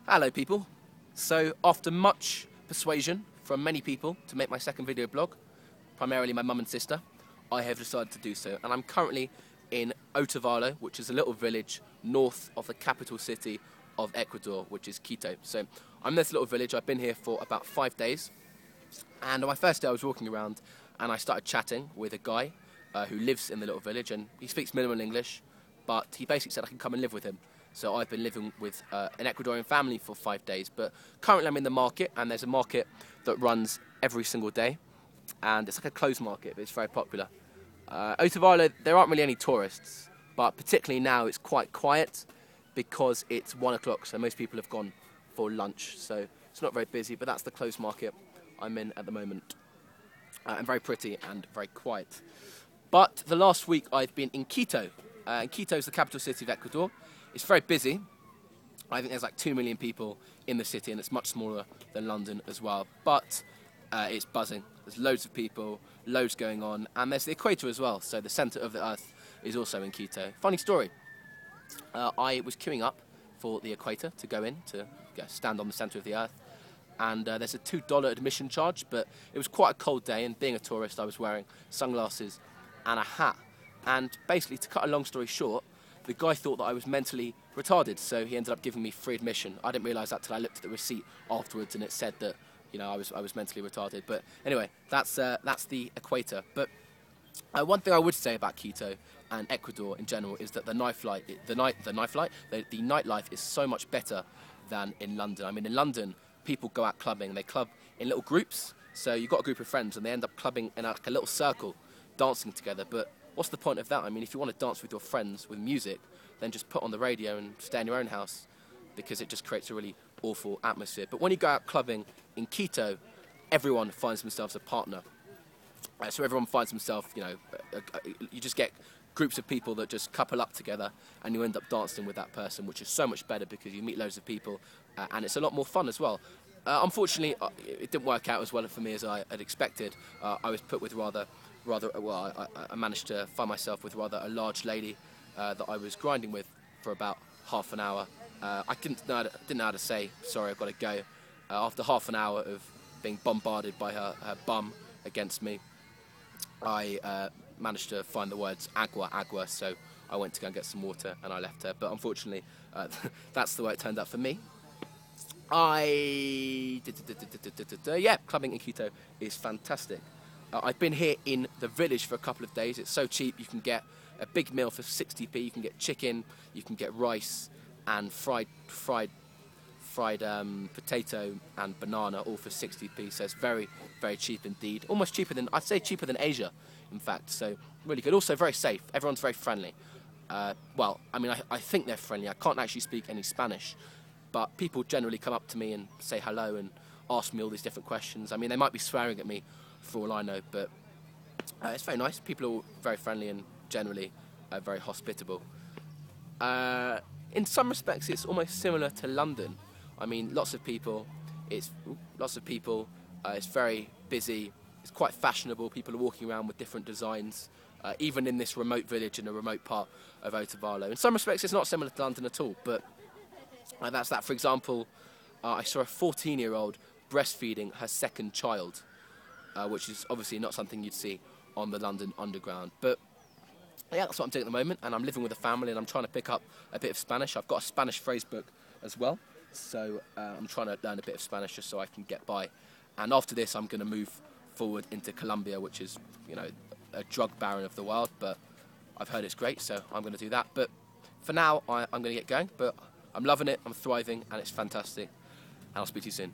Hello people. So after much persuasion from many people to make my second video blog, primarily my mum and sister, I have decided to do so. And I'm currently in Otavalo, which is a little village north of the capital city of Ecuador, which is Quito. So I'm in this little village. I've been here for about 5 days. And on my first day I was walking around and I started chatting with a guy who lives in the little village, and he speaks minimal English, but he basically said I can come and live with him. So I've been living with an Ecuadorian family for 5 days, but currently I'm in the market, and there's a market that runs every single day, and it's like a closed market, but it's very popular. Otavalo, there aren't really any tourists, but particularly now it's quite quiet because it's 1 o'clock, so most people have gone for lunch, so it's not very busy, but that's the closed market I'm in at the moment. And very pretty and very quiet. But the last week I've been in Quito. Quito is the capital city of Ecuador. It's very busy. I think there's like 2 million people in the city, and it's much smaller than London as well. But it's buzzing. There's loads of people, loads going on, and there's the equator as well. So the centre of the earth is also in Quito. Funny story. I was queuing up for the equator to go in, to stand on the centre of the earth. And there's a $2 admission charge, but it was quite a cold day, and being a tourist I was wearing sunglasses and a hat. And basically, to cut a long story short, the guy thought that I was mentally retarded, so he ended up giving me free admission. I didn't realise that till I looked at the receipt afterwards, and it said that, you know, I was mentally retarded. But anyway, that's the equator. But one thing I would say about Quito and Ecuador in general is that the nightlife is so much better than in London. I mean, in London, people go out clubbing. They club in little groups. So you've got a group of friends, and they end up clubbing in like a little circle, dancing together. But what's the point of that? I mean, if you want to dance with your friends with music, then just put on the radio and stay in your own house, because it just creates a really awful atmosphere. But when you go out clubbing in Quito, everyone finds themselves a partner. So everyone finds himself, you know, you just get groups of people that just couple up together, and you end up dancing with that person, which is so much better because you meet loads of people, and it's a lot more fun as well. Unfortunately, it didn't work out as well for me as I had expected. I was put with I managed to find myself with rather a large lady that I was grinding with for about half an hour. I didn't know how to say, sorry, I've got to go. After half an hour of being bombarded by her bum against me, I managed to find the words agua, agua, so I went to go and get some water and I left her. But unfortunately, that's the way it turned out for me. Yeah, clubbing in Quito is fantastic. I've been here in the village for a couple of days. It's so cheap. You can get a big meal for 60p. You can get chicken, you can get rice and fried potato and banana, all for 60p. So it's very, very cheap indeed. Almost cheaper than, I'd say cheaper than Asia, in fact. So really good. Also very safe. Everyone's very friendly. Well, I mean, I think they're friendly. I can't actually speak any Spanish, but people generally come up to me and say hello and ask me all these different questions. I mean, they might be swearing at me for all I know, but it's very nice. People are very friendly and generally very hospitable. In some respects, it's almost similar to London. I mean, lots of people. It's very busy. It's quite fashionable. People are walking around with different designs, even in this remote village in a remote part of Otavalo. In some respects, it's not similar to London at all, but that's that. For example, I saw a 14-year-old breastfeeding her second child, which is obviously not something you'd see on the London Underground. But yeah, that's what I'm doing at the moment, and I'm living with a family, and I'm trying to pick up a bit of Spanish. I've got a Spanish phrase book as well, so I'm trying to learn a bit of Spanish just so I can get by. And after this, I'm going to move forward into Colombia, which is, you know, a drug baron of the world, but I've heard it's great, so I'm going to do that. But for now, I'm going to get going, but I'm loving it, I'm thriving, and it's fantastic, and I'll speak to you soon.